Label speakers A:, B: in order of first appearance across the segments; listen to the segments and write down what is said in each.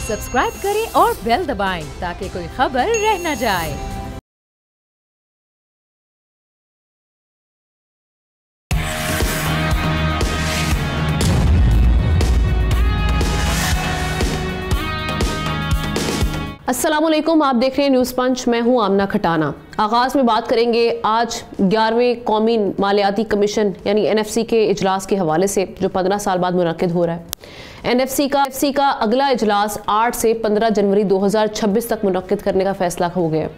A: Subscribe करें और bell दबाएं ताकि कोई खबर रह न जाए।
B: अस्सलामुअलैकुम, आप देख रहे हैं न्यूज़ पंच। मैं हूं आमना खटाना। आगाज़ में बात करेंगे आज 11वें कौमी मालियाती कमीशन यानी NFC के इजलास के हवाले से जो 15 साल बाद मुनक्किद हो रहा है। NFC का अगला इजलास 8 से 15 जनवरी 2026 तक मुनक्किद करने का फैसला हो गया।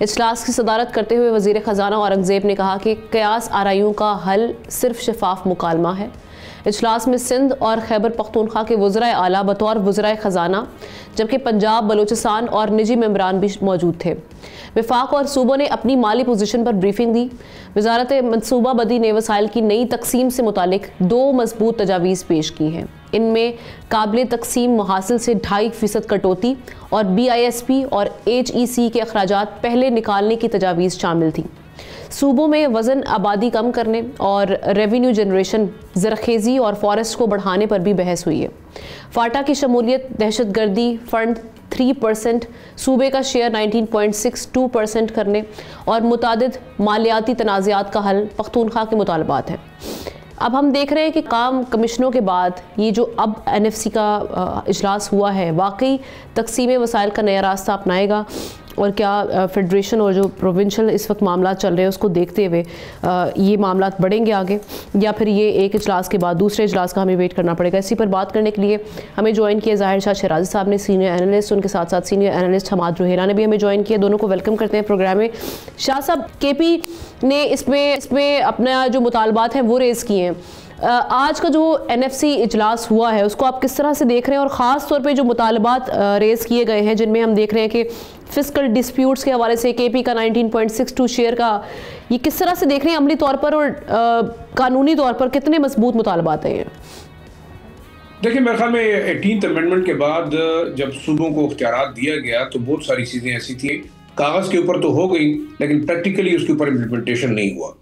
B: इजलास की सदारत करते हुए वज़ीर ख़जाना औरंगज़ेब ने कहा कि क़यास आराइयों का हल सिर्फ शफाफ मुकालमा है। इजलास में सिंध और खैबर पख्तूनख्वा के वज़राए आला बतौर वज़राए ख़जाना, जबकि पंजाब, बलूचिस्तान और निजी मेंबरान भी मौजूद थे। वफाक और सूबों ने अपनी माली पोजीशन पर ब्रीफिंग दी। वजारत मनसूबा बदी ने वसाइल की नई तकसीम से मुतालिक 2 मजबूत तजावीज़ पेश की हैं। इनमें काबिल तकसीम मुहासिल से 2.5% कटौती और BISP और HEC के अखराजात पहले निकालने की तजावीज़ शामिल थी। सूबों में वज़न आबादी कम करने और रेवेन्यू जनरेशन, ज़रखेज़ी और फॉरेस्ट को बढ़ाने पर भी बहस हुई है। फाटा की शमूलियत, दहशतगर्दी फंड 3%, सूबे का शेयर 19.62% करने और मुतादिद मालियाती तनाज़ात का हल पख्तूनख्वा के मुतालबात हैं। अब हम देख रहे हैं कि काम कमिश्नों के बाद ये जो अब NFC का इजलास हुआ है वाकई तकसीम वसाइल का नया रास्ता अपनाएगा और क्या फेडरेशन और जो प्रोविंशियल इस वक्त मामला चल रहे हैं उसको देखते हुए ये मामला बढ़ेंगे आगे, या फिर ये एक इजलास के बाद दूसरे इजलास का हमें वेट करना पड़ेगा। इसी पर बात करने के लिए हमें ज्वाइन किया ज़ाहिर शाह शराजी साहब ने, सीनियर एनालिस्ट, उनके साथ साथ सीनियर एनालिस्ट हमाद रुहेला ने भी हमें ज्वाइन किया। दोनों को वेलकम करते हैं प्रोग्राम में। शाह साहब, KP ने इसमें अपना जो मुतालबात हैं वो रेज़ किए हैं। आज का जो NFC इजलास हुआ है उसको आप किस तरह से देख रहे हैं, और ख़ास तौर पे जो मुतालबात रेज़ किए गए हैं जिनमें हम देख रहे हैं कि फिस्कल डिस्प्यूट्स के हवाले से KP का 19.62 शेयर का, ये किस तरह से देख रहे हैं अमली तौर पर और कानूनी तौर पर कितने मजबूत मुतालबात हैं?
C: देखिए, मेरे ख्याल में 18th अमेंडमेंट के बाद जब सूबों को इख्तियारात दिया गया तो बहुत सारी चीज़ें ऐसी थी कागज़ के ऊपर तो हो गई लेकिन प्रैक्टिकली उसके ऊपर इम्प्लीमेंटेशन नहीं हुआ।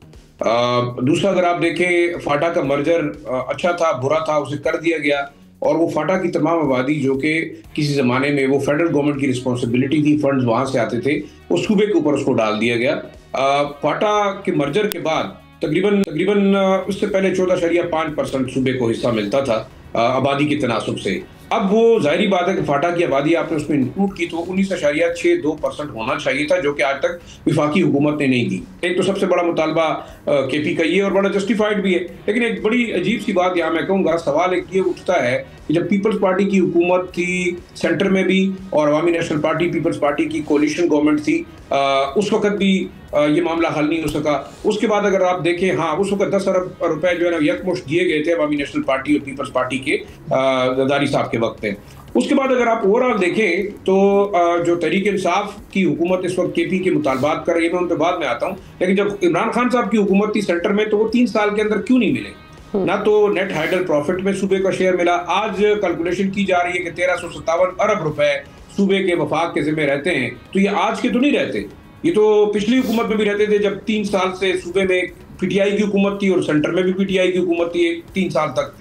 C: दूसरा, अगर आप देखें, फाटा का मर्जर अच्छा था, बुरा था, उसे कर दिया गया और वो फाटा की तमाम आबादी जो कि किसी ज़माने में वो फेडरल गवर्नमेंट की रिस्पॉन्सिबिलिटी थी, फंड्स वहाँ से आते थे, वो सूबे के ऊपर उसको डाल दिया गया। फाटा के मर्जर के बाद तकरीबन उससे पहले 14.5% सूबे को हिस्सा मिलता था आबादी के तनासुब से। अब वो जाहिर बात है कि फाटा की आबादी आपने उसमें इंक्लूड की तो 19.62% होना चाहिए था, जो कि आज तक विफाकी हुकूमत ने नहीं दी। एक तो सबसे बड़ा मुतालबा KP का ये और बड़ा जस्टिफाइड भी है। लेकिन एक बड़ी अजीब सी बात यहाँ मैं कहूँगा, सवाल एक ये उठता है कि जब पीपल्स पार्टी की हुकूमत थी सेंटर में भी और अवामी नेशनल पार्टी पीपल्स पार्टी की कोलिशन गवर्नमेंट थी, उस वक्त भी ये मामला हल नहीं हो सका। उसके बाद अगर आप देखें, हाँ, उस वक्त 10 अरब रुपए जो है ना यकमुश्त दिए गए थे अवामी नेशनल पार्टी और पीपल्स पार्टी के जरदारी साहब के वक्त थे। उसके बाद अगर आप ओवरऑल देखें तो जो तहरीक इंसाफ की हुकूमत इस वक्त KP के मुतालबात कर रही है, मैं उन पर बाद में आता हूँ, लेकिन जब इमरान खान साहब की हुकूमत थी सेंटर में तो वो 3 साल के अंदर क्यों नहीं मिले? ना तो नेट हाइडल प्रॉफिट में सूबे का शेयर मिला। आज कैलकुलेशन की जा रही है कि 1357 अरब रुपए सूबे के वफाक के जिम्मे रहते हैं, तो ये आज के तो नहीं रहते, ये तो पिछली हुकूमत में भी रहते थे जब 3 साल से सूबे में PTI की हुकूमत थी और सेंटर में भी PTI की हुकूमत थी 3 साल तक।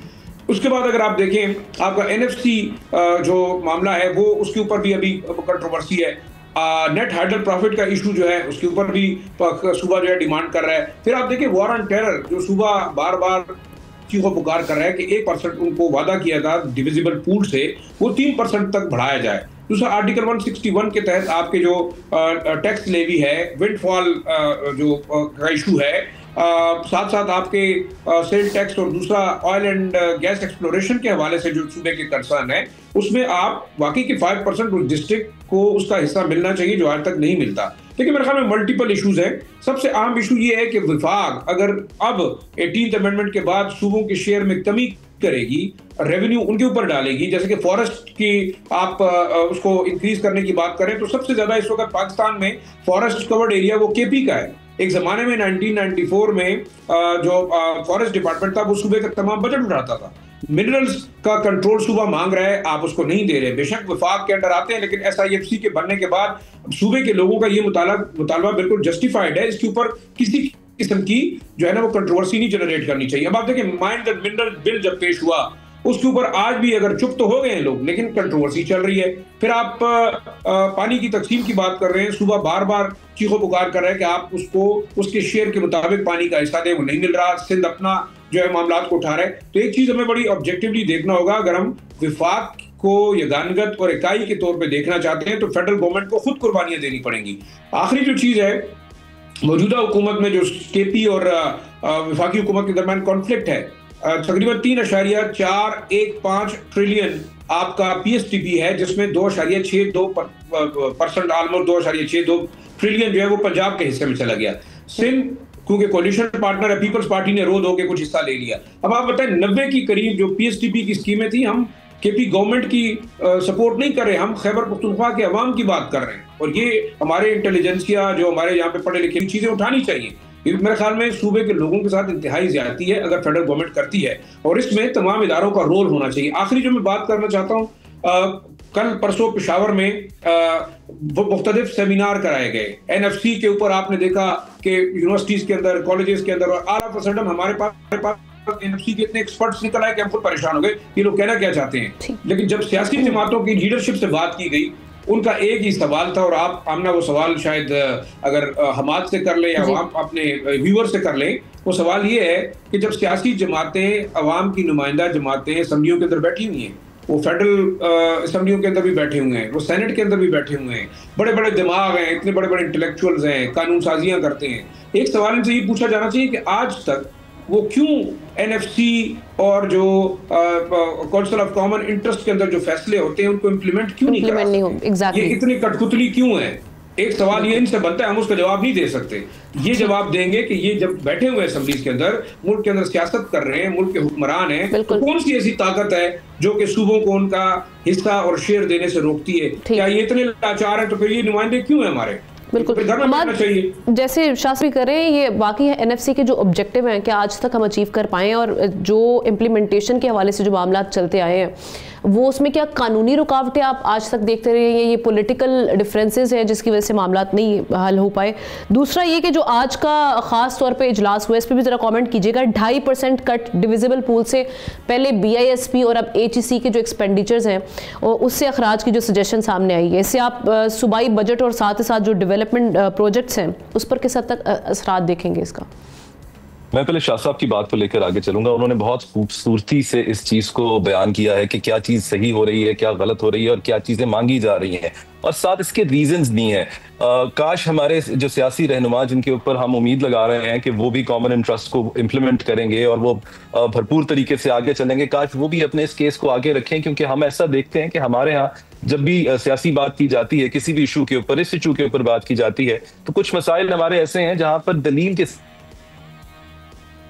C: उसके बाद अगर आप देखें, आपका NFC जो मामला है वो उसके ऊपर भी अभी कंट्रोवर्सी है। नेट हाइडल प्रॉफिट का इशू जो है उसके ऊपर भी सूबा जो है डिमांड कर रहा है। फिर आप देखिए वॉर ऑन टेरर, जो सूबा बार बार चीखो पुकार कर रहा है कि 1% उनको वादा किया था डिविजिबल पूल से, वो 3% तक बढ़ाया जाए। दूसरा, आर्टिकल 161 के तहत आपके जो टैक्स लेवी है, विंडफॉल जो का इशू है, साथ साथ आपके सेल टैक्स और दूसरा ऑयल एंड गैस एक्सप्लोरेशन के हवाले से जो सूबे के कंसर्न है, उसमें आप वाकई की 5% उस डिस्ट्रिक्ट को उसका हिस्सा मिलना चाहिए जो आज तक नहीं मिलता। लेकिन मेरे ख्याल में मल्टीपल इशूज हैं। सबसे अहम इशू ये है कि विफाक अगर अब 18th अमेंडमेंट के बाद सूबों के शेयर में कमी करेगी, रेवेन्यू उनके ऊपर डालेगी, जैसे कि फॉरेस्ट की आप उसको इंक्रीज करने की बात करें तो सबसे ज्यादा इस वक्त पाकिस्तान में फॉरेस्ट कवर्ड एरिया वो KP का है। एक जमाने में 1994 में जो फॉरेस्ट डिपार्टमेंट था वो सूबे का तमाम बजट उठाता था। मिनरल्स का कंट्रोल सूबा मांग रहा है, आप उसको नहीं दे रहे। बेशक वफाक के अंदर आते हैं, लेकिन SIFC के बनने के बाद सूबे के लोगों का ये मुतालबा बिल्कुल जस्टिफाइड है। इसके ऊपर किसी किस्म की जो है ना वो कंट्रोवर्सी नहीं जनरेट करनी चाहिए। अब आप देखिए, माइन द मिनरल बिल जब पेश हुआ उसके ऊपर आज भी अगर चुप तो हो गए हैं लोग, लेकिन कंट्रोवर्सी चल रही है। फिर आप पानी की तकसीम की बात कर रहे हैं, सुबह बार बार चीखो पुकार कर रहे हैं कि आप उसको उसके शेयर के मुताबिक पानी का हिस्सा दें, वो नहीं मिल रहा। सिंध अपना जो है मामला को उठा रहा है। तो एक चीज हमें बड़ी ऑब्जेक्टिवली देखना होगा, अगर हम विफाक को यगानगत और इकाई के तौर पे देखना चाहते हैं तो फेडरल गवर्नमेंट को खुद कुर्बानियां देनी पड़ेंगी। आखिरी जो चीज है, मौजूदा हुकूमत में जो केपी और विफाकी हुकूमत के दरमियान कॉन्फ्लिक्ट है, तकरीबन 3.415 ट्रिलियन आपका पीएसटीपी है, जिसमें 2.62% ऑलमोस्ट 2.62 ट्रिलियन जो है वो पंजाब के हिस्से में चला गया। सिंध क्योंकि कोलिशन पार्टनर है, पीपल्स पार्टी ने रोध होकर कुछ हिस्सा ले लिया। अब आप बताएं 90 की करीब जो पीएसटीपी की स्कीमें थी, हम केपी गवर्नमेंट की सपोर्ट नहीं कर रहे, हम खैबर पख्तूनख्वा के अवाम की बात कर रहे हैं। और ये हमारे इंटेलिजेंसिया जो हमारे यहाँ पे पढ़े लिखे चीजें उठानी चाहिए। मेरे ख्याल में सूबे के लोगों के साथ इंतहाई ज्यादती है अगर फेडरल गवर्नमेंट करती है, और इसमें तमाम इदारों का रोल होना चाहिए। आखिरी जो मैं बात करना चाहता हूँ, कल परसों पेशावर में मुख्तलिफ सेमिनार कराए गए एनएफसी के ऊपर। आपने देखा कि यूनिवर्सिटीज के अंदर, कॉलेजेस के अंदर, और आला फसडन हमारे पास एनएफसी के इतने एक्सपर्ट्स निकल आए कि हम खुद परेशान हो गए, ये लोग कहना क्या चाहते हैं। लेकिन जब सियासी जमातों की लीडरशिप से बात की गई, उनका एक ही सवाल था, और आप आमना वो सवाल शायद अगर हमाद से कर ले या आप अपने व्यूअर से कर लें, वो सवाल ये है कि जब सियासी जमातें, अवाम की नुमाइंदा जमातें असम्बलियों के अंदर बैठी हुई हैं, वो फेडरल असम्बलियों के अंदर भी बैठे हुए हैं, वो सेनेट के अंदर भी बैठे हुए हैं, बड़े बड़े दिमाग हैं, इतने बड़े बड़े इंटेलेक्चुअल्स हैं, कानून साजियां करते हैं, एक सवाल इनसे ये पूछा जाना चाहिए कि आज तक वो क्यों एनएफसी और जो काउंसिल ऑफ कॉमन इंटरेस्ट के अंदर जो फैसले होते हैं उनको इम्प्लीमेंट क्यों नहीं कर रहे? ये इतनी कठपुतली क्यों है? एक सवाल ये इनसे बनता है, हम उसका जवाब नहीं दे सकते। ये जवाब देंगे कि ये जब बैठे हुए असेंबलीज के अंदर, मुल्क के अंदर सियासत कर रहे हैं, मुल्क के हुक्मरान हैं, तो कौन सी ऐसी ताकत है जो कि सूबों को उनका हिस्सा और शेयर देने से रोकती है? क्या ये इतने लाचार हैं? तो फिर ये नुमाइंदे क्यों है हमारे?
B: बिल्कुल, जैसे शास्त्री कर रहे हैं, ये बाकी है एनएफसी के जो ऑब्जेक्टिव हैं क्या आज तक हम अचीव कर पाए, और जो इम्प्लीमेंटेशन के हवाले से जो मामला चलते आए हैं वो उसमें क्या कानूनी रुकावटें आप आज तक देखते रहे हैं, ये पॉलिटिकल डिफरेंसेस हैं जिसकी वजह से मामला नहीं हल हो पाए? दूसरा ये कि जो आज का खास तौर पे इजलास हुआ, इस पर भी जरा कमेंट कीजिएगा। 2.5% कट डिविजिबल पूल से, पहले बीआईएसपी और अब एचईसी के जो एक्सपेंडिचर्स हैं और उससे अखराज की जो सजेशन सामने आई है, इससे आप सूबाई बजट और साथ ही साथ जो डेवलपमेंट प्रोजेक्ट्स हैं उस पर किस हद तक असरात देखेंगे इसका?
D: मैं पहले शाह साहब की बात को लेकर आगे चलूंगा। उन्होंने बहुत खूबसूरती से इस चीज को बयान किया है कि क्या चीज सही हो रही है, क्या गलत हो रही है और क्या चीजें मांगी जा रही हैं, और साथ इसके रीजंस दी हैं। काश हमारे जो सियासी रहनुमा जिनके ऊपर हम उम्मीद लगा रहे हैं कि वो भी कॉमन इंटरेस्ट को इम्प्लीमेंट करेंगे और वो भरपूर तरीके से आगे चलेंगे, काश वो भी अपने इस केस को आगे रखें। क्योंकि हम ऐसा देखते हैं कि हमारे यहाँ जब भी सियासी बात की जाती है, किसी भी इशू के ऊपर, इस इशू के ऊपर बात की जाती है, तो कुछ मसाइल हमारे ऐसे हैं जहां पर दलील के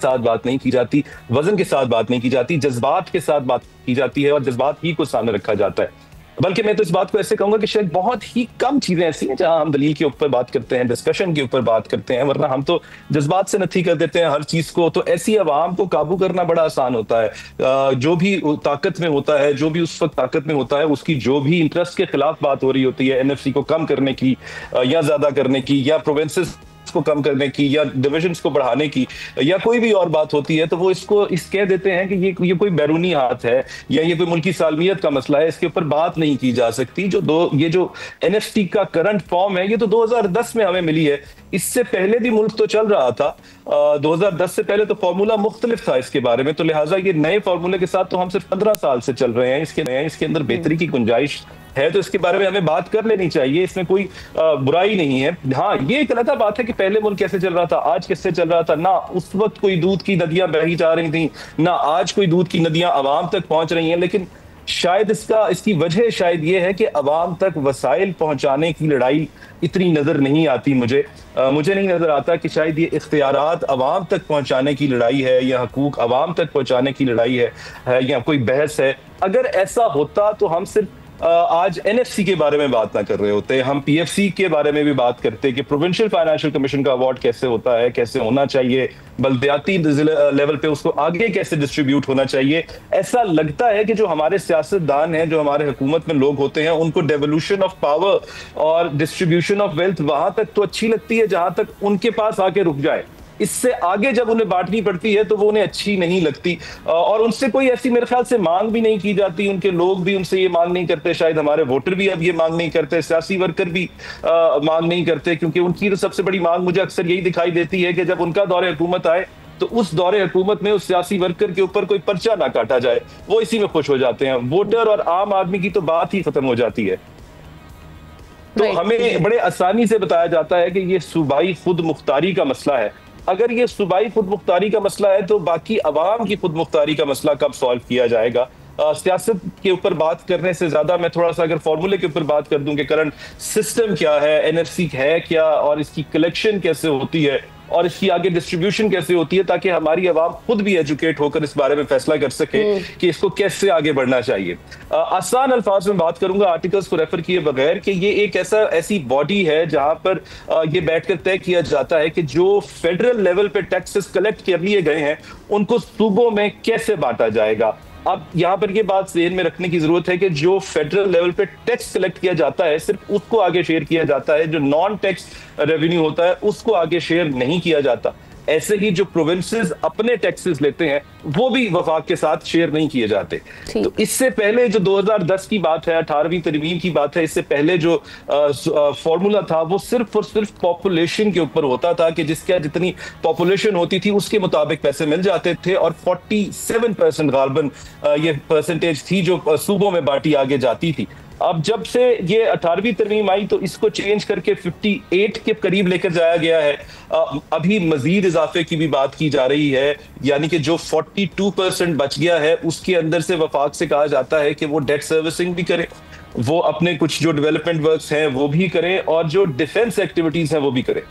D: साथ बात नहीं की जाती, वजन के साथ बात नहीं की जाती, जज्बात के साथ बात की जाती है और जज्बात ही को सामने रखा जाता है। बल्कि मैं तो इस बात को ऐसे कहूंगा कि शायद बहुत ही कम चीजें ऐसी हैं जहां हम दलील के ऊपर बात करते हैं, डिस्कशन के ऊपर बात करते हैं, वरना हम तो जज्बात से नथी कर देते हैं हर चीज को। तो ऐसी आवाम को काबू करना बड़ा आसान होता है। जो भी ताकत में होता है, जो भी उस वक्त ताकत में होता है, उसकी जो भी इंटरेस्ट के खिलाफ बात हो रही होती है, एनएफसी को कम करने की या ज्यादा करने की, या प्रोविंसेस को कम करने की, या डिविजन्स को बढ़ाने की, या कोई भी और बात होती है, तो वो इसको कह देते हैं कि ये कोई बैरूनी हाथ है या ये कोई मुल्की सालमियत का मसला है, इसके ऊपर बात नहीं की जा सकती। ये जो एनएफसी का करंट फॉर्म है, ये तो 2010 में हमें मिली है। इससे पहले भी मुल्क तो चल रहा था, 2010 से पहले तो फॉर्मूला मुख्तलिफ था इसके बारे में। तो लिहाजा ये नए फॉर्मूले के साथ तो हम सिर्फ 15 साल से चल रहे हैं। इसके अंदर बेहतरी की गुंजाइश है, तो इसके बारे में हमें बात कर लेनी चाहिए, इसमें कोई बुराई नहीं है। हाँ, ये एक अलग बात है कि पहले मुल्क कैसे चल रहा था, आज कैसे चल रहा था। ना उस वक्त कोई दूध की नदियां बही जा रही थी, ना आज कोई दूध की नदियां अवाम तक पहुंच रही हैं। लेकिन शायद इसकी वजह शायद ये है कि अवाम तक वसाइल पहुंचाने की लड़ाई इतनी नजर नहीं आती। मुझे नहीं नजर आता कि शायद ये इख्तियारात अवाम तक पहुंचाने की लड़ाई है, या हकूक अवाम तक पहुंचाने की लड़ाई है, या कोई बहस है। अगर ऐसा होता तो हम सिर्फ आज एनएफसी के बारे में बात ना कर रहे होते, हम पीएफसी के बारे में भी बात करते कि प्रोविंशियल फाइनेंशियल कमीशन का अवार्ड कैसे होता है, कैसे होना चाहिए, बल्दियाती लेवल पे उसको आगे कैसे डिस्ट्रीब्यूट होना चाहिए। ऐसा लगता है कि जो हमारे सियासतदान हैं, जो हमारे हुकूमत में लोग होते हैं, उनको डेवोल्यूशन ऑफ पावर और डिस्ट्रीब्यूशन ऑफ वेल्थ वहां तक तो अच्छी लगती है जहां तक उनके पास आके रुक जाए। इससे आगे जब उन्हें बांटनी पड़ती है तो वो उन्हें अच्छी नहीं लगती, और उनसे कोई ऐसी मेरे ख्याल से मांग भी नहीं की जाती, उनके लोग भी उनसे ये मांग नहीं करते, शायद हमारे वोटर भी अब ये मांग नहीं करते, सियासी वर्कर भी मांग नहीं करते, क्योंकि उनकी तो सबसे बड़ी मांग मुझे अक्सर यही दिखाई देती है कि जब उनका दौरे हुकूमत आए तो उस दौरे हुकूमत में उस सियासी वर्कर के ऊपर कोई पर्चा ना काटा जाए, वो इसी में खुश हो जाते हैं। वोटर और आम आदमी की तो बात ही खत्म हो जाती है। तो हमें बड़े आसानी से बताया जाता है कि ये सूबाई खुद मुख्तारी का मसला है। अगर ये सूबाई खुद मुख्तारी का मसला है तो बाकी अवाम की खुद मुख्तारी का मसला कब सॉल्व किया जाएगा? सियासत के ऊपर बात करने से ज्यादा मैं थोड़ा सा अगर फॉर्मूले के ऊपर बात कर दूं कि करंट सिस्टम क्या है, एनएफसी है क्या, और इसकी कलेक्शन कैसे होती है और इसकी आगे डिस्ट्रीब्यूशन कैसे होती है, ताकि हमारी आवाम खुद भी एजुकेट होकर इस बारे में फैसला कर सके कि इसको कैसे आगे बढ़ना चाहिए। आसान अल्फाज में बात करूंगा आर्टिकल्स को रेफर किए बगैर कि ये एक ऐसी बॉडी है जहां पर ये बैठकर तय किया जाता है कि जो फेडरल लेवल पे टैक्सेस कलेक्ट कर लिए गए हैं उनको सूबों में कैसे बांटा जाएगा। अब यहाँ पर ये बात ज़हन में रखने की जरूरत है कि जो फेडरल लेवल पे टैक्स कलेक्ट किया जाता है सिर्फ उसको आगे शेयर किया जाता है, जो नॉन टैक्स रेवेन्यू होता है उसको आगे शेयर नहीं किया जाता। ऐसे ही जो प्रोविंसेस अपने टैक्सेस लेते हैं वो भी वफाक के साथ शेयर नहीं किए जाते। तो इससे पहले जो 2010 की बात है, 18वीं तरमीम की बात है, इससे पहले जो फॉर्मूला था वो सिर्फ और सिर्फ पॉपुलेशन के ऊपर होता था कि जिसका जितनी पॉपुलेशन होती थी उसके मुताबिक पैसे मिल जाते थे, और 47% गालबन ये परसेंटेज थी जो सूबों में बांटी आगे जाती थी। अब जब से ये 18वीं तरमीम आई तो इसको चेंज करके 58 के करीब लेकर जाया गया है। अभी मजीद इजाफे की भी बात की जा रही है, यानी कि जो 42% बच गया है उसके अंदर से वफाक से कहा जाता है कि वो डेट सर्विसिंग भी करे, वो अपने कुछ जो डेवलपमेंट वर्क्स हैं वो भी करें, और जो डिफेंस एक्टिविटीज हैं वो भी करें।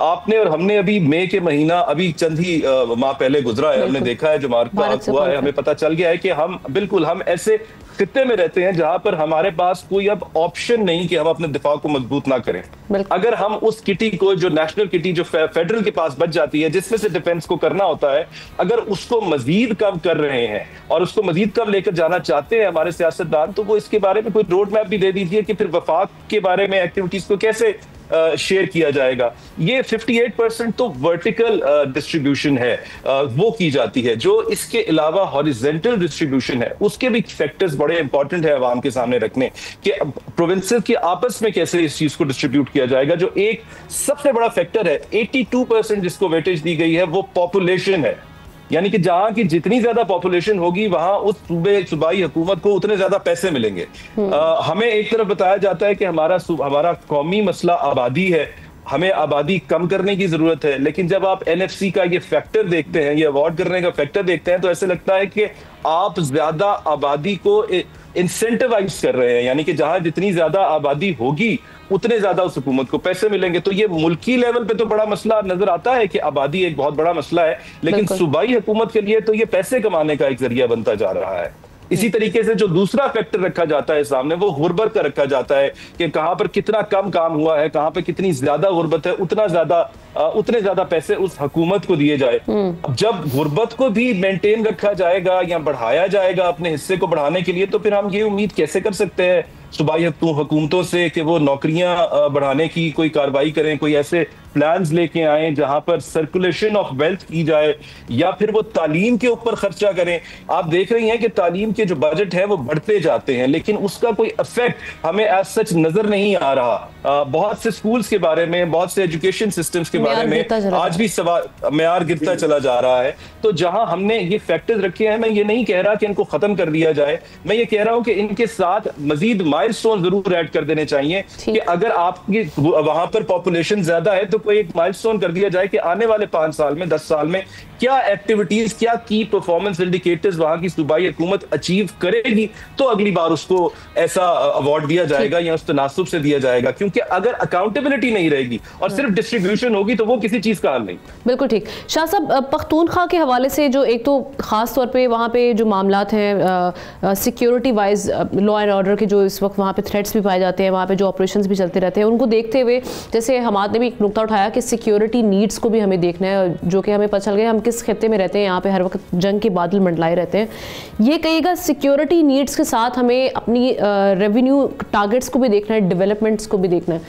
D: आपने और हमने अभी मई के महीना अभी चंद ही माह पहले गुजरा है, हमने देखा है जो मार्का हुआ है, हमें पता चल गया है कि हम ऐसे खित्ते में रहते हैं जहां पर हमारे पास कोई अब ऑप्शन नहीं कि हम अपने दिफा को मजबूत ना करें। अगर हम उस किटी को, जो नेशनल किटी जो फेडरल के पास बच जाती है जिसमें से डिफेंस को करना होता है, अगर उसको मजीद कम कर रहे हैं और उसको मजीद कम लेकर जाना चाहते हैं हमारे सियासतदान, तो वो इसके बारे में कोई रोड मैप भी दे दीजिए कि फिर वफाक के बारे में एक्टिविटीज को कैसे शेयर किया जाएगा। ये 58% तो वर्टिकल डिस्ट्रीब्यूशन है, वो की जाती है। जो इसके अलावा हॉरिजेंटल डिस्ट्रीब्यूशन है उसके भी फैक्टर्स बड़े इंपॉर्टेंट है आवाम के सामने रखने, कि प्रोविंसेस के आपस में कैसे इस चीज को डिस्ट्रीब्यूट किया जाएगा। जो एक सबसे बड़ा फैक्टर है 82% जिसको वेटेज दी गई है वो पॉपुलेशन है, यानी कि जहां की जितनी ज्यादा पॉपुलेशन होगी वहां उस सूबाई हुकूमत को उतने ज्यादा पैसे मिलेंगे। हमें एक तरफ बताया जाता है कि हमारा कौमी मसला आबादी है, हमें आबादी कम करने की जरूरत है, लेकिन जब आप एनएफसी का ये फैक्टर देखते हैं, ये अवार्ड करने का फैक्टर देखते हैं, तो ऐसे लगता है कि आप ज्यादा आबादी को इंसेंटिवाइज कर रहे हैं, यानी कि जहां जितनी ज्यादा आबादी होगी उतने ज्यादा उस हुकूमत को पैसे मिलेंगे। तो ये मुल्की लेवल पे तो बड़ा मसला नजर आता है कि आबादी एक बहुत बड़ा मसला है, लेकिन सूबाई हुकूमत के लिए तो ये पैसे कमाने का एक जरिया बनता जा रहा है। इसी तरीके से जो दूसरा फैक्टर रखा जाता है सामने वो गुर्बत का रखा जाता है कि कहां पर कितना कम काम हुआ है, कहां पर कितनी ज्यादा गुर्बत है, उतने ज्यादा पैसे उस हुकूमत को दिए जाए। जब गुर्बत को भी मेंटेन रखा जाएगा या बढ़ाया जाएगा अपने हिस्से को बढ़ाने के लिए, तो फिर हम ये उम्मीद कैसे कर सकते हैं सूबाई हुकूमतों से कि वो नौकरियां बढ़ाने की कोई कार्रवाई करें, कोई ऐसे प्लान्स लेके आए जहां पर सर्कुलेशन ऑफ वेल्थ की जाए, या फिर वो तालीम के ऊपर खर्चा करें। आप देख रही हैं कि तालीम के जो बजट है वो बढ़ते जाते हैं, लेकिन उसका कोई इफेक्ट हमें एज सच नजर नहीं आ रहा। बहुत से स्कूल्स के बारे में, बहुत से एजुकेशन सिस्टम्स के बारे में आज भी मेयार गिरता चला जा रहा है। तो जहां हमने ये फैक्टर्स रखे हैं, मैं ये नहीं कह रहा कि इनको खत्म कर दिया जाए, मैं ये कह रहा हूं कि इनके साथ मजीद माइलस्टोन जरूर ऐड कर देने चाहिए कि अगर आपकी वहां पर पॉपुलेशन ज्यादा है तो कोई एक माइलस्टोन कर दिया जाए कि आने वाले 5 साल में, 10 साल में क्या एक्टिविटीज, क्या की परफॉर्मेंस इंडिकेटर्स वहां की सूबाई हुकूमत अचीव करेगी, तो अगली बार उसको ऐसा अवार्ड दिया जाएगा या उस तनासुब से दिया जाएगा। क्योंकि अगर अकाउंटेबिलिटी नहीं रहेगी और सिर्फ डिस्ट्रीब्यूशन होगी तो वो किसी चीज का हल नहीं।
B: बिल्कुल ठीक। शाह साहब, पख्तूनख्वा के हवाले से जो एक तो खास तौर पे वहाँ पे जो मामलात हैं security wise, law and order के जो इस वक्त वहाँ पे थ्रेट्स भी पाए जाते हैं, वहाँ पे जो ऑपरेशंस भी चलते रहते हैं, उनको देखते हुए जैसे हमाद ने भी एक नुकता उठाया कि सिक्योरिटी नीड्स को भी हमें देखना है, जो कि हमें पता चल गया हम किस खित्ते में रहते हैं, यहाँ पे हर वक्त जंग के बादल मंडलाए रहते हैं। ये कहिएगा सिक्योरिटी नीड्स के साथ हमें अपनी रेवेन्यू टारगेट्स को भी देखना है, डेवलपमेंट्स को भी देखना है।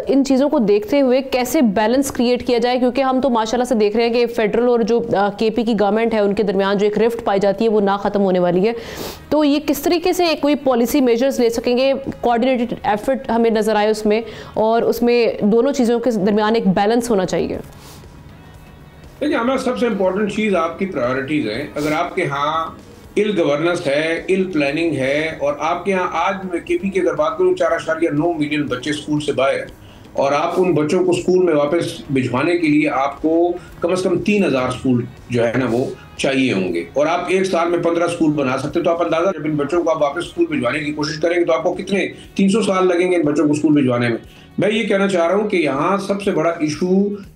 B: इन चीज़ों को देखते हुए कैसे बैलेंस क्रिएट किया जाए, क्योंकि हम तो माशाल्लाह से देख रहे हैं कि फेडरल और जो केपी की गवर्नमेंट है उनके दरमियान जो एक रिफ्ट पाई जाती है वो ना ख़त्म होने वाली है। तो ये किस तरीके से कोई पॉलिसी मेजर्स ले सकेंगे, कोऑर्डिनेटेड एफर्ट हमें नज़र आए उसमें, और उसमें दोनों चीज़ों के दरमियान एक बैलेंस होना चाहिए।
C: देखिए, हमारा सबसे इम्पोर्टेंट चीज़ आपकी प्रायोरिटीज़ है। अगर आपके यहाँ इल गवर्नेंस है, इल प्लानिंग है, और आपके यहाँ आज केपी की अगर बात करूँ 4.9 मिलियन बच्चे स्कूल से बाहर हैं, और आप उन बच्चों को स्कूल में वापस भिजवाने के लिए आपको कम से कम 3000 स्कूल जो है ना वो चाहिए होंगे, और आप एक साल में 15 स्कूल बना सकते हैं। तो आप अंदाजा, जब इन बच्चों को आप वापस स्कूल भिजवाने की कोशिश करेंगे तो आपको कितने 300 साल लगेंगे इन बच्चों को स्कूल भिजवाने में। मैं ये कहना चाह रहा हूँ कि यहाँ सबसे बड़ा इशू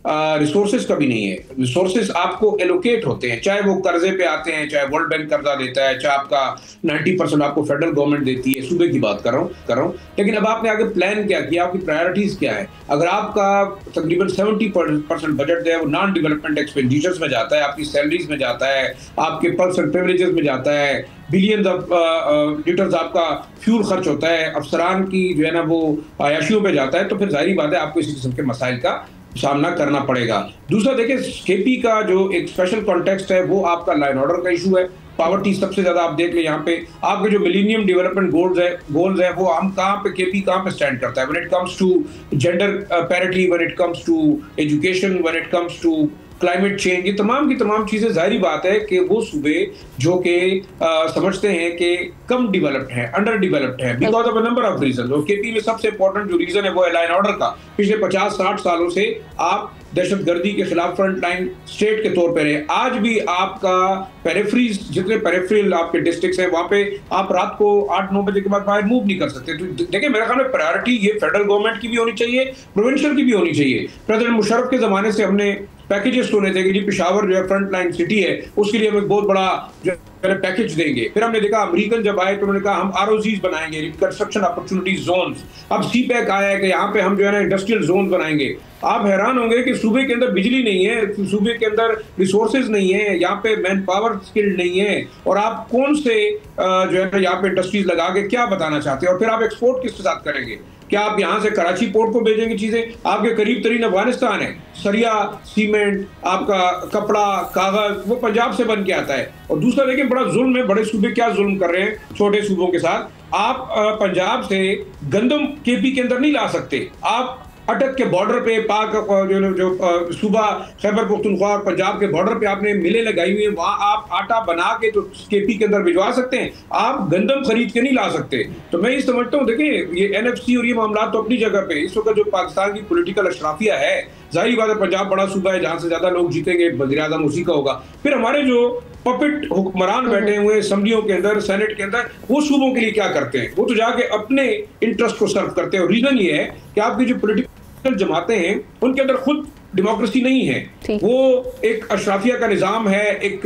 C: रिसोर्सेज का भी नहीं है। रिसोर्सेज आपको एलोकेट होते हैं, चाहे वो कर्जे पे आते हैं, चाहे वर्ल्ड बैंक कर्जा देता है, चाहे आपका 90% आपको फेडरल गवर्नमेंट देती है, सूबे की बात कर रहा हूँ। लेकिन अब आपने आगे प्लान क्या किया, आपकी प्रायोरिटीज क्या है? अगर आपका तकरीबन 70% बजट है वो नॉन डेवलपमेंट एक्सपेंडिचर्स में जाता है, आपकी सैलरीज में जाता है, आपके पर्क्स एंड प्रिविलेजेस में जाता है, बिलियंस ऑफ लीटर्स आपका फ्यूल खर्च होता है, अफसरान की जो है ना वो आयाशियों पे जाता है, तो फिर जाहिर बात है आपको इसी किस्म के मसाइल का सामना करना पड़ेगा। दूसरा, देखिए, केपी का जो एक स्पेशल कॉन्टेक्स्ट है वो आपका लॉ एंड ऑर्डर का इशू है। पॉवर्टी सबसे ज्यादा आप देख ले यहाँ पे, आपके जो मिलेनियम डेवलपमेंट गोल्स है वो हम कहाँ पे, केपी कहाँ पे स्टैंड करता है when it comes to gender parity, when it comes to education, when it comes to climate change. ये तमाम की तमाम चीजें जाहिर बात है कि वो सूबे जो कि समझते हैं कि कम डेवलप्ड है, अंडर डेवलप्ड है, because of a number of reason. और केपी में सबसे इंपॉर्टेंट जो रीजन है वो है लॉ एंड ऑर्डर का। पिछले 50-60 सालों से आप दहशतगर्दी के खिलाफ फ्रंट लाइन स्टेट के तौर पर है। आज भी आपका पेरिफेरीज, जितने पेरिफेरल आपके डिस्ट्रिक्ट्स हैं, वहां पे आप रात को 8-9 बजे के बाद बाहर मूव नहीं कर सकते। तो देखिए, मेरे ख्याल में प्रायोरिटी ये फेडरल गवर्नमेंट की भी होनी चाहिए, प्रोविंशियल की भी होनी चाहिए। प्रेसिडेंट मुशर्रफ के जमाने से हमने पैकेजेस सुने थे कि जी पेशावर जो है फ्रंट लाइन सिटी है, उसके लिए हम एक बहुत बड़ा जो पैकेज देंगे। फिर हमने देखा अमेरिकन जब आए तो उन्होंने कहा हम आरओजीज बनाएंगे, रिकंस्ट्रक्शन अपॉर्चुनिटी जोन्स। अब सीपैक आया है कि यहाँ पे हम जो है ना इंडस्ट्रियल जोन बनाएंगे। आप हैरान होंगे कि सूबे के अंदर बिजली नहीं है, सूबे के अंदर रिसोर्सेज नहीं है, यहाँ पे मैन पावर स्किल्ड नहीं है, और आप कौन से जो है ना यहाँ पे इंडस्ट्रीज लगा के क्या बताना चाहते हैं? और फिर आप एक्सपोर्ट किसके साथ करेंगे? क्या आप यहाँ से कराची पोर्ट को भेजेंगे चीजें? आपके करीब तरीन अफगानिस्तान है, सरिया, सीमेंट, आपका कपड़ा, कागज वो पंजाब से बन के आता है। और दूसरा देखिए, बड़ा जुल्म है, बड़े सूबे क्या जुल्म कर रहे हैं छोटे सूबों के साथ। आप पंजाब से गंदम केपी के अंदर नहीं ला सकते। आप अटक के बॉर्डर पे पाक जो सूबा खैबर पख्तूनख्वा और पंजाब के बॉर्डर पे आपने मिलें लगाई हुई है, वहां आप आटा बना के तो केपी के अंदर भिजवा सकते हैं, आप गंदम खरीद के नहीं ला सकते। तो मैं ये समझता हूँ, देखिए, ये एनएफसी और ये मामला तो अपनी जगह पे, इस वक्त जो पाकिस्तान की पॉलिटिकल अशराफिया है, जाहिर बात है पंजाब बड़ा सूबा है, जहां से ज्यादा लोग जीतेंगे वज़ीर-ए-आज़म उसी का होगा। फिर हमारे जो पपेट हुक्मरान बैठे हुए असेंबलियों के अंदर, सेनेट के अंदर, वो सूबों के लिए क्या करते हैं? वो तो जाके अपने इंटरेस्ट को सर्व करते हैं। और रीजन ये है कि आपकी जो पॉलिटिकल जमातें हैं उनके अंदर खुद डेमोक्रेसी नहीं है, वो एक अशराफिया का निज़ाम है, एक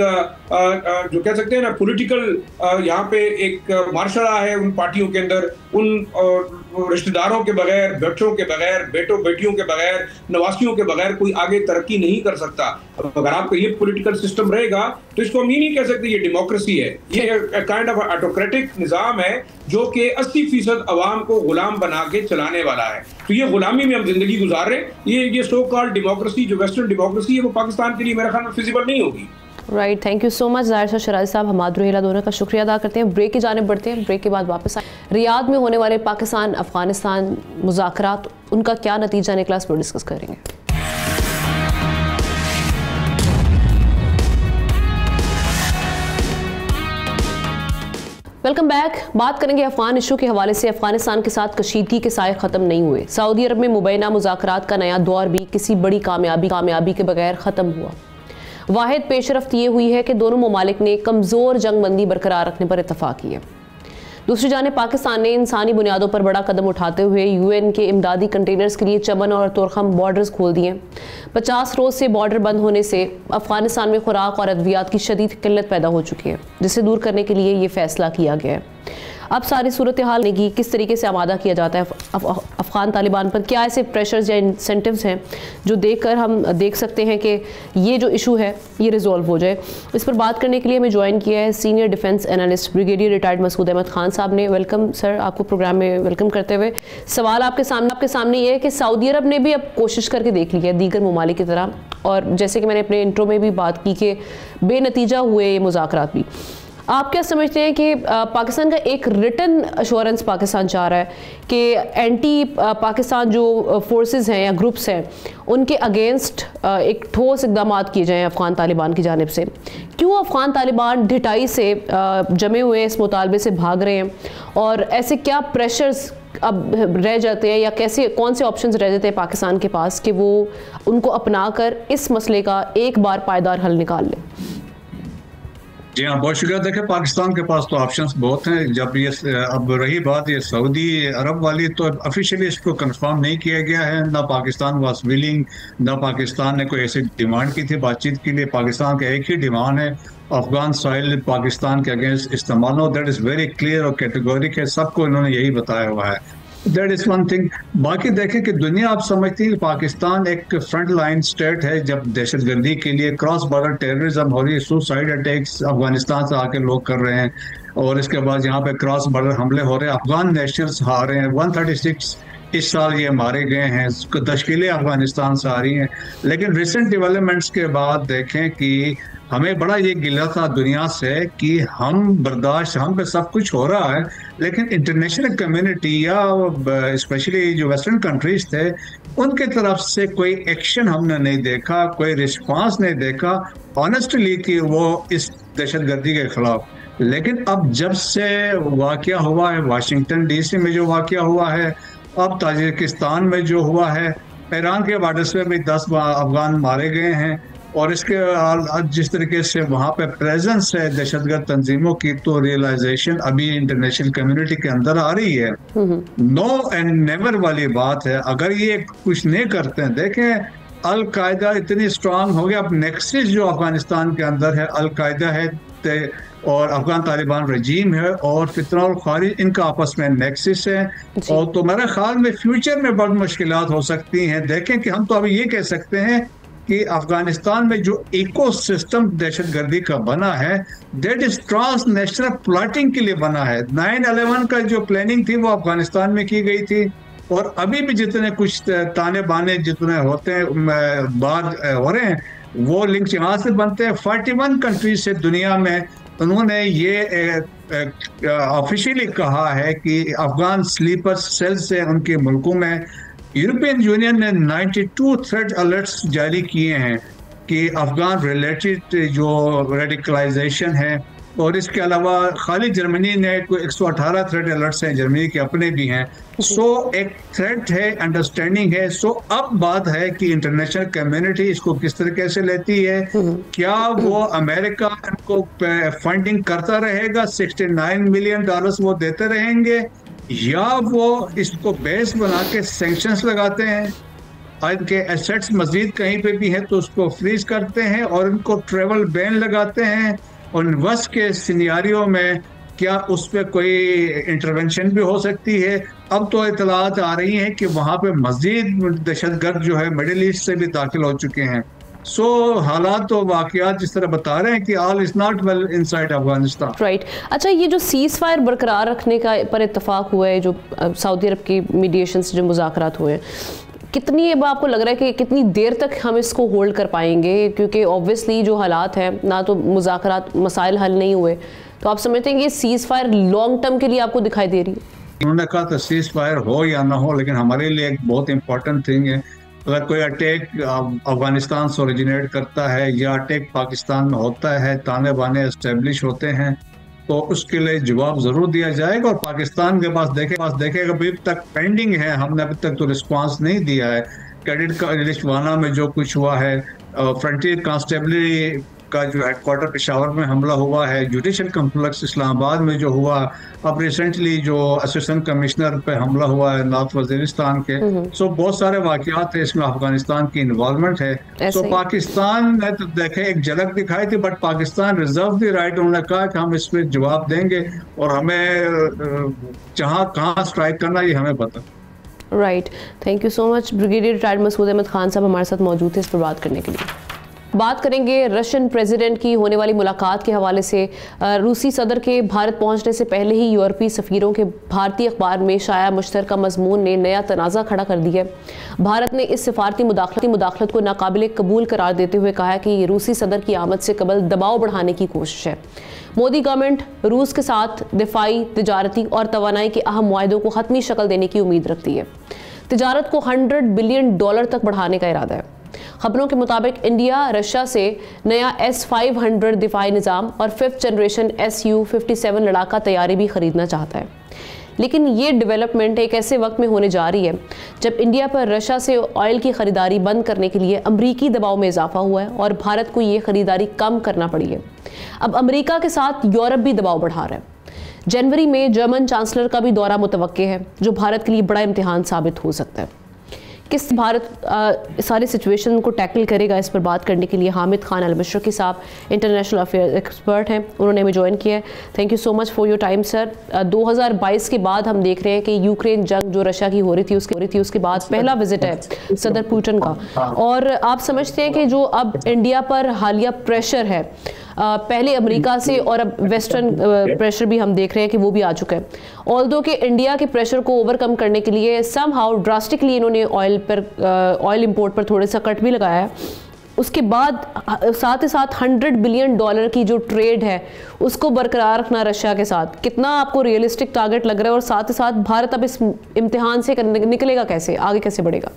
C: जो कह सकते हैं ना पॉलिटिकल यहाँ पे एक मार्शला है उन पार्टियों के अंदर, उन रिश्तेदारों के बगैर, बच्चों के बगैर, बेटों बेटियों के बगैर, नवासियों के बगैर कोई आगे तरक्की नहीं कर सकता। अगर आपका ये पॉलिटिकल सिस्टम रहेगा तो इसको हम ये नहीं कह सकते ये डेमोक्रेसी है, ये काइंड ऑफ ऑटोक्रेटिक निज़ाम है जो कि 80% अवाम को गुलाम बना के चलाने वाला है। तो ये गुलामी में हम जिंदगी गुजार रहे हैं। ये सो कॉल्ड डेमोक्रेसी, जो वेस्टर्न डेमोक्रेसी है, वो पाकिस्तान के लिए मेरे ख्याल में फिजिबल नहीं होगी।
B: Right, thank you so much ज़ाहिर शराजी साहब। हमाद रोहिला दोनों का शुक्रिया अदा करते हैं। ब्रेक की जानिब बढ़ते हैं, ब्रेक के बाद वापस आए। रियाद में होने वाले पाकिस्तान अफगानिस्तान मुज़ाकरात, उनका क्या नतीजा निकला, इस पर डिस्कस करेंगे। Welcome back. बात करेंगे अफगान इशू के हवाले से। अफगानिस्तान के साथ कशीदगी के साए ख़त्म नहीं हुए। सऊदी अरब में मुबैना मुज़ाकरात का नया दौर भी किसी बड़ी कामयाबी के बगैर ख़त्म हुआ। वाहिद पेशरफ्त ये हुई है कि दोनों ममालिक ने कमज़ोर जंगबंदी बरकरार रखने पर इत्तफाक किया। दूसरी जानिब पाकिस्तान ने इंसानी बुनियादों पर बड़ा कदम उठाते हुए यूएन के इमदादी कंटेनर्स के लिए चमन और तुरखम बॉर्डर्स खोल दिए। 50 रोज़ से बॉर्डर बंद होने से अफगानिस्तान में खुराक और अद्वियात की शदीद किल्लत पैदा हो चुकी है, जिसे दूर करने के लिए ये फैसला किया गया है। अब सारी सूरत हाल की किस तरीके से आमादा किया जाता है अफ़गान तालिबान पर क्या ऐसे प्रेशर्स या इंसेंटिव्स हैं जो देखकर हम देख सकते हैं कि ये जो इशू है ये रिजॉल्व हो जाए? इस पर बात करने के लिए हमें ज्वाइन किया है senior defence analyst brigadier retired Masood Ahmed Khan साहब ने। वेलकम सर, आपको प्रोग्राम में वेलकम करते हुए सवाल आपके सामने ये है कि सऊदी अरब ने भी अब कोशिश करके देख ली है दीगर ममालिक की तरह, और जैसे कि मैंने अपने इंट्रो में भी बात की कि बेनतीजा हुए ये मुज़ाकरात भी। आप क्या समझते हैं कि पाकिस्तान का एक रिटन अश्योरेंस पाकिस्तान चाह रहा है कि एंटी पाकिस्तान जो फोर्सेस हैं या ग्रुप्स हैं उनके अगेंस्ट एक ठोस इकदाम किए जाएं अफ़गान तालिबान की जानिब से? क्यों अफ़गान तालिबान ढिठाई से जमे हुए इस मुतालबे से भाग रहे हैं, और ऐसे क्या प्रेशर्स अब रह जाते हैं या कैसे कौन से ऑप्शंस रह जाते हैं पाकिस्तान के पास कि वो उनको अपनाकर इस मसले का एक बार पायदार हल निकाल लें?
E: जी हाँ, बहुत शुक्रिया। देखें, पाकिस्तान के पास तो ऑप्शंस बहुत हैं। जब ये अब रही बात ये सऊदी अरब वाली, तो ऑफिशियली इसको कंफर्म नहीं किया गया है। ना पाकिस्तान वाज विलिंग, ना पाकिस्तान ने कोई ऐसी डिमांड की थी बातचीत के लिए। पाकिस्तान का एक ही डिमांड है, अफगान सॉइल पाकिस्तान के अगेंस्ट इस्तेमाल हो। दैट इज़ वेरी क्लियर और कैटेगोरिक है, सबको इन्होंने यही बताया हुआ है। That is one thing. बाकी देखें कि दुनिया आप समझती है कि पाकिस्तान एक फ्रंट लाइन स्टेट है जब दहशतगर्दी के लिए क्रॉस बॉर्डर टेररिज्म हो रही है, सुसाइड अटैक्स अफगानिस्तान से आके लोग कर रहे हैं, और इसके बाद यहाँ पे क्रॉस बॉर्डर हमले हो रहे हैं। अफगान नेशनल्स आ रहे हैं, 136 इस साल ये मारे गए हैं, तश्कीलें अफगानिस्तान से आ रही हैं। लेकिन रिसेंट डेवलपमेंट्स के बाद देखें कि हमें बड़ा ये गिला था दुनिया से कि हम पे सब कुछ हो रहा है, लेकिन इंटरनेशनल कम्युनिटी या स्पेशली जो वेस्टर्न कंट्रीज थे उनके तरफ से कोई एक्शन हमने नहीं देखा, कोई रिस्पांस नहीं देखा ऑनेस्टली कि वो इस दहशतगर्दी के खिलाफ। लेकिन अब जब से वाकया हुआ है वाशिंगटन DC में, जो वाकया हुआ है, अब ताजिकिस्तान में जो हुआ है, ईरान के बॉर्डर्स में भी 10 अफगान मारे गए हैं, और इसके जिस तरीके से वहाँ पे प्रेजेंस है दहशतगर्द तंजीमों की, तो रियलाइजेशन अभी इंटरनेशनल कम्युनिटी के अंदर आ रही है। नो एंड नेवर वाली बात है। अगर ये कुछ नहीं करते हैं, देखें अल कायदा इतनी स्ट्रांग हो गया, अब नेक्सिस जो अफगानिस्तान के अंदर है, अल कायदा है और अफगान तालिबान रजीम है और फितना और खारिज, इनका आपस में नेक्सिस है। और तो मेरे ख्याल में फ्यूचर में बहुत मुश्किलात हो सकती हैं। देखें कि हम तो अभी ये कह सकते हैं कि अफगानिस्तान में जो इकोसिस्टम दहशतगर्दी का बना है, दैट इज ट्रांसनेशनल प्लॉटिंग के लिए बना है। 9/11 का जो प्लानिंग थी वो अफगानिस्तान में की गई थी, और अभी भी जितने कुछ ताने बाने जितने होते हैं बात हो रहे हैं, वो लिंक यहाँ से बनते हैं। 41 कंट्रीज से दुनिया में उन्होंने ये ऑफिशियली कहा है कि अफगान स्लीपर सेल से उनके मुल्कों में, यूरोपियन यूनियन ने 92 थ्रेट अलर्ट्स जारी किए हैं कि अफगान रिलेटेड जो रेडिकलाइजेशन है, और इसके अलावा खाली जर्मनी ने कोई 118 थ्रेट अलर्ट्स हैं, जर्मनी के अपने भी हैं। सो एक थ्रेट है, अंडरस्टैंडिंग है। सो अब बात है कि इंटरनेशनल कम्युनिटी इसको किस तरीके से लेती है। क्या वो अमेरिका इनको फंडिंग करता रहेगा, $69 मिलियन वो देते रहेंगे, या वो इसको बेस बना के सैंक्शंस लगाते हैं, इनके एसेट्स मजीद कहीं पे भी हैं तो उसको फ्रीज करते हैं और इनको ट्रेवल बैन लगाते हैं, और वर्स्ट के सिनेरियो में क्या उस पर कोई इंटरवेंशन भी हो सकती है। अब तो इतलात आ रही हैं कि वहाँ पे मजीद दहशतगर्द जो है मिडिल ईस्ट से भी दाखिल हो चुके हैं। सो हालात तो वाकयात जिस तरह बता रहे हैं कि all is not well inside Afghanistan.
B: Right. अच्छा, ये जो सीज फायर बरकरार रखने का पर इत्तेफाक हुआ है, जो सऊदी अरब की मीडिएशन से जो मुज़ाकरात हुए हैं, कितनी अब आपको लग रहा है कि कितनी देर तक हम इसको होल्ड कर पाएंगे? क्योंकि ऑब्वियसली जो हालात हैं, ना तो मुज़ाकरात मसाइल हल नहीं हुए, तो आप समझते हैं कि सीज फायर लॉन्ग टर्म के लिए आपको दिखाई दे रही है?
E: उन्होंने कहा था सीज फायर हो या ना हो, लेकिन हमारे लिए एक बहुत इंपॉर्टेंट थिंग है, अगर कोई अटैक अफगानिस्तान से ओरिजिनेट करता है या अटैक पाकिस्तान में होता है, ताने बाने एस्टेब्लिश होते हैं, तो उसके लिए जवाब जरूर दिया जाएगा। और पाकिस्तान के पास देखेगा अभी तक पेंडिंग है, हमने अभी तक तो रिस्पांस नहीं दिया है। कैडेट का रिश्वाना में जो कुछ हुआ है, फ्रंटियर कांस्टेबलरी का जो हेडक्वार्टर पेशावर में हमला हुआ है, जुडिशल कम्प्लेक्स इस्लामाबाद में जो हुआ, अब रिसेंटली जो असिस्टेंट कमिश्नर पे हमला हुआ है नॉर्थ वजीरिस्तान के, सो बहुत सारे वाकयात है इसमें अफगानिस्तान की इन्वॉल्वमेंट है। सो पाकिस्तान ने तो देखे एक झलक दिखाई थी, but Pakistan reserve the right, उन्होंने कहा कि हम इस पर जवाब देंगे और हमें कहाँ स्ट्राइक करना ये हमें पता।
B: Right, thank you so much. Brigadier retired Masood Ahmed Khan साहब हमारे साथ मौजूद थे इस पर बात करने के लिए। बात करेंगे रशियन प्रेसिडेंट की होने वाली मुलाकात के हवाले से। रूसी सदर के भारत पहुंचने से पहले ही यूरोपीय सफ़ीरों के भारतीय अखबार में शाया मुश्तरका मजमून ने नया तनाज़ा खड़ा कर दिया है। भारत ने इस सिफारती मुदाखलत को नाकाबिल कबूल करार देते हुए कहा है कि ये रूसी सदर की आमद से कबल दबाव बढ़ाने की कोशिश है। मोदी गवर्नमेंट रूस के साथ दिफाई, तिजारती और तवानाई के अहम मुआहदों को हतमी शक्ल देने की उम्मीद रखती है। तिजारत को $100 बिलियन तक बढ़ाने का इरादा है। खबरों के मुताबिक इंडिया रशिया से नया S-500 दिफाई निज़ाम और 5th जनरेशन Su-57 लड़ाका तैयारी भी खरीदना चाहता है। लेकिन ये डेवलपमेंट एक ऐसे वक्त में होने जा रही है जब इंडिया पर रशिया से ऑयल की खरीदारी बंद करने के लिए अमरीकी दबाव में इजाफा हुआ है और भारत को ये खरीदारी कम करना पड़ी है। अब अमरीका के साथ यूरोप भी दबाव बढ़ा रहा है। जनवरी में जर्मन चांसलर का भी दौरा मुतवक्के है, जो भारत के लिए बड़ा इम्तिहान साबित हो सकता है। किस भारत सारी सिचुएशन को टैकल करेगा, इस पर बात करने के लिए हामिद खान अल-मशरकी साहब इंटरनेशनल अफेयर एक्सपर्ट हैं, उन्होंने हमें ज्वाइन किया है। Thank you so much for your time sir. 2022 के बाद हम देख रहे हैं कि यूक्रेन जंग जो रशिया की हो रही थी उसके बाद पहला विजिट है सदर पुतिन का, और आप समझते हैं कि जो अब इंडिया पर हालिया प्रेशर है, पहले अमेरिका से और अब वेस्टर्न प्रेशर भी हम देख रहे हैं कि वो भी आ चुका है। ऑल्दो कि इंडिया के प्रेशर को ओवरकम करने के लिए समहाउ ड्रास्टिकली इन्होंने ऑयल इंपोर्ट पर थोड़ा सा कट भी लगाया है। उसके बाद साथ ही साथ $100 बिलियन की जो ट्रेड है उसको बरकरार रखना रशिया के साथ, कितना आपको रियलिस्टिक टारगेट लग रहा है? और साथ ही साथ भारत अब इस इम्तिहान से निकलेगा कैसे, आगे कैसे बढ़ेगा?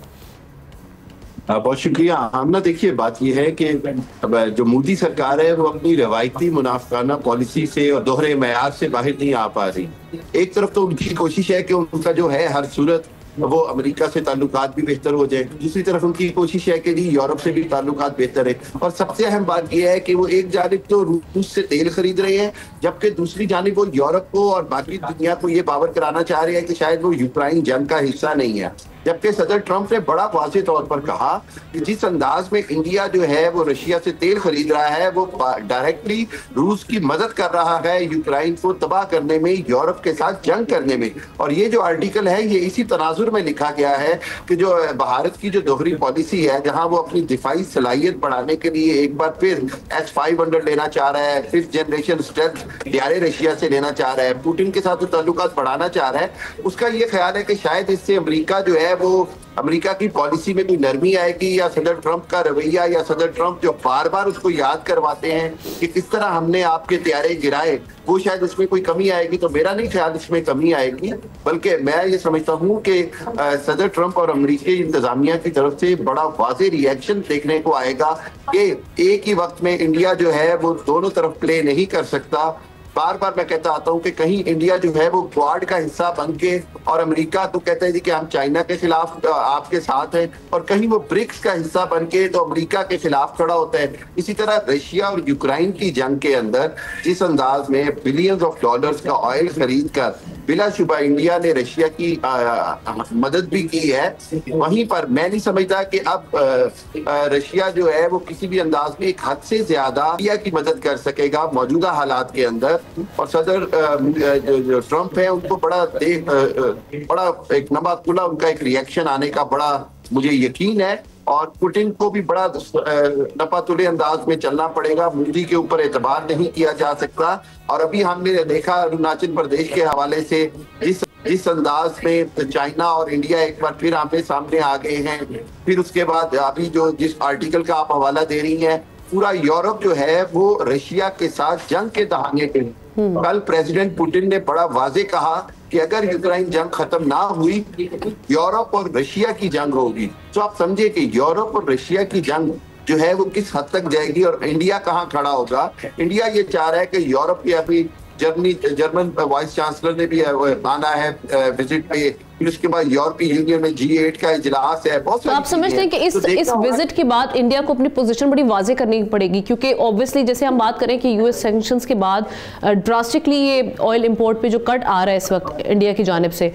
F: बहुत शुक्रिया आमना। देखिए, बात यह है कि जो मोदी सरकार है वो अपनी रवायती मुनाफिकाना पॉलिसी से और दोहरे मयार से बाहर नहीं आ पा रही। एक तरफ तो उनकी कोशिश है कि उनका जो है हर सूरत वो अमेरिका से ताल्लुकात भी बेहतर हो जाए, दूसरी तरफ उनकी कोशिश है कि यूरोप से भी ताल्लुकात बेहतर है। और सबसे अहम बात यह है कि वो एक जानिब तो रूस से तेल खरीद रहे हैं, जबकि दूसरी जानिब वो यूरोप को और बाकी दुनिया को ये बावर कराना चाह रहे हैं कि शायद वो यूक्रेन जंग का हिस्सा नहीं है। जबकि सदर ट्रंप ने बड़ा वाज़ेह तौर पर कहा कि जिस अंदाज में इंडिया जो है वो रशिया से तेल खरीद रहा है, वो डायरेक्टली रूस की मदद कर रहा है यूक्रेन को तबाह करने में, यूरोप के साथ जंग करने में। और ये जो आर्टिकल है ये इसी तनाजुर में लिखा गया है कि जो भारत की जो दोहरी पॉलिसी है, जहां वो अपनी दिफाई सलाहियत बढ़ाने के लिए एक बार फिर S-500 लेना चाह रहा है, 5th जनरेशन स्टेल्थ हथियारें रशिया से लेना चाह रहा है, पुतिन के साथ जो ताल्लुकात बढ़ाना चाह रहा है, उसका ये ख्याल है कि शायद इससे अमेरिका जो है वो अमेरिका की पॉलिसी में कोई नरमी आएगी, या सदर ट्रंप का रवैया, या सदर ट्रंप जो बार बार उसको याद करवाते हैं कि किस तरह हमने आपके हथियारे गिराए, वो शायद उसमें कोई कमी आएगी। तो मेरा नहीं ख्याल इसमें कमी आएगी, बल्कि मैं ये समझता हूँ कि सदर ट्रंप और अमेरिकी इंतजामिया की तरफ से बड़ा वाज़ेह रिएक्शन देखने को आएगा कि एक ही वक्त में इंडिया जो है वो दोनों तरफ प्ले नहीं कर सकता। बार बार मैं कहता आता हूँ कि कहीं इंडिया जो है वो क्वाड का हिस्सा बन के, और अमेरिका तो कहता है जी कि हम चाइना के खिलाफ आपके साथ हैं, और कहीं वो ब्रिक्स का हिस्सा बन के तो अमेरिका के खिलाफ खड़ा होता है। इसी तरह रशिया और यूक्रेन की जंग के अंदर जिस अंदाज में बिलियंस ऑफ डॉलर्स का ऑयल खरीद कर बिलाशुबा इंडिया ने रशिया की मदद भी की है, वहीं पर मैं नहीं समझता कि अब रशिया जो है वो किसी भी अंदाज में एक हद से ज्यादा इंडिया की मदद कर सकेगा मौजूदा हालात के अंदर। और सदर जो ट्रंप है उनको बड़ा एक नबा खुला उनका एक रिएक्शन आने का बड़ा मुझे यकीन है, और पुतिन को भी बड़ा नपातुले अंदाज में चलना पड़ेगा। मोदी के ऊपर एतबार नहीं किया जा सकता। और अभी हमने देखा अरुणाचल प्रदेश के हवाले से जिस अंदाज में चाइना और इंडिया एक बार फिर आमने सामने आ गए हैं, फिर उसके बाद अभी जो जिस आर्टिकल का आप हवाला दे रही हैं, पूरा यूरोप जो है वो रशिया के साथ जंग के दहाने पे। कल प्रेसिडेंट पुतिन ने बड़ा वाजे कहा कि अगर यूक्रेन जंग खत्म ना हुई, यूरोप और रशिया की जंग होगी। तो आप समझे कि यूरोप और रशिया की जंग जो है वो किस हद तक जाएगी और इंडिया कहाँ खड़ा होगा। इंडिया ये चाह रहा है कि यूरोप के अभी जर्मन वाइस चांसलर ने भी आना है विजिट पे, फिर उसके बाद यूरोपीय यूनियन में G8 का इजलास है। बहुत
B: तो आप समझते हैं कि इस विजिट के बाद इंडिया को अपनी पोजीशन बड़ी वाजे करनी पड़ेगी, क्योंकि ऑब्वियसली जैसे हम बात करें कि यूएस सैंक्शंस के बाद ड्रास्टिकली ये ऑयल इंपोर्ट पे जो कट आ रहा है इस वक्त इंडिया की जानिब से,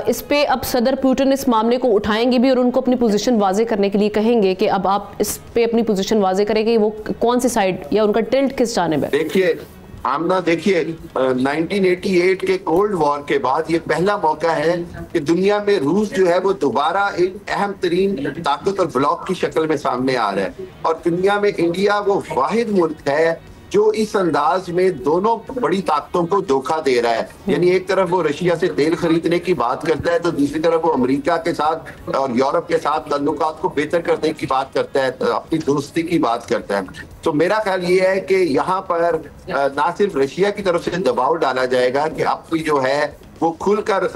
B: इस पे अब सदर पुतिन इस मामले को उठाएंगे भी और उनको अपनी पोजीशन वाजे करने के लिए कहेंगे कि अब आप इस पे अपनी पोजीशन वाजे करेंगे, वो कौन सी साइड या उनका टिल्ट किस जानिब है।
F: देखिए आमना देखिए 1988 के कोल्ड वॉर के बाद ये पहला मौका है कि दुनिया में रूस जो है वो दोबारा एक अहम तरीन ताकत और ब्लॉक की शक्ल में सामने आ रहा है। और दुनिया में इंडिया वो वाहिद मुल्क है जो इस अंदाज में दोनों बड़ी ताकतों को धोखा दे रहा है। यानी एक तरफ वो रशिया से तेल खरीदने की बात करता है तो दूसरी तरफ वो अमेरिका के साथ और यूरोप के साथ ताल्लुकात को बेहतर करने की बात करता है, अपनी दोस्ती की बात करता है। तो मेरा ख्याल ये है कि यहाँ पर ना सिर्फ रशिया की तरफ से दबाव डाला जाएगा कि आपकी जो है वो खुलकर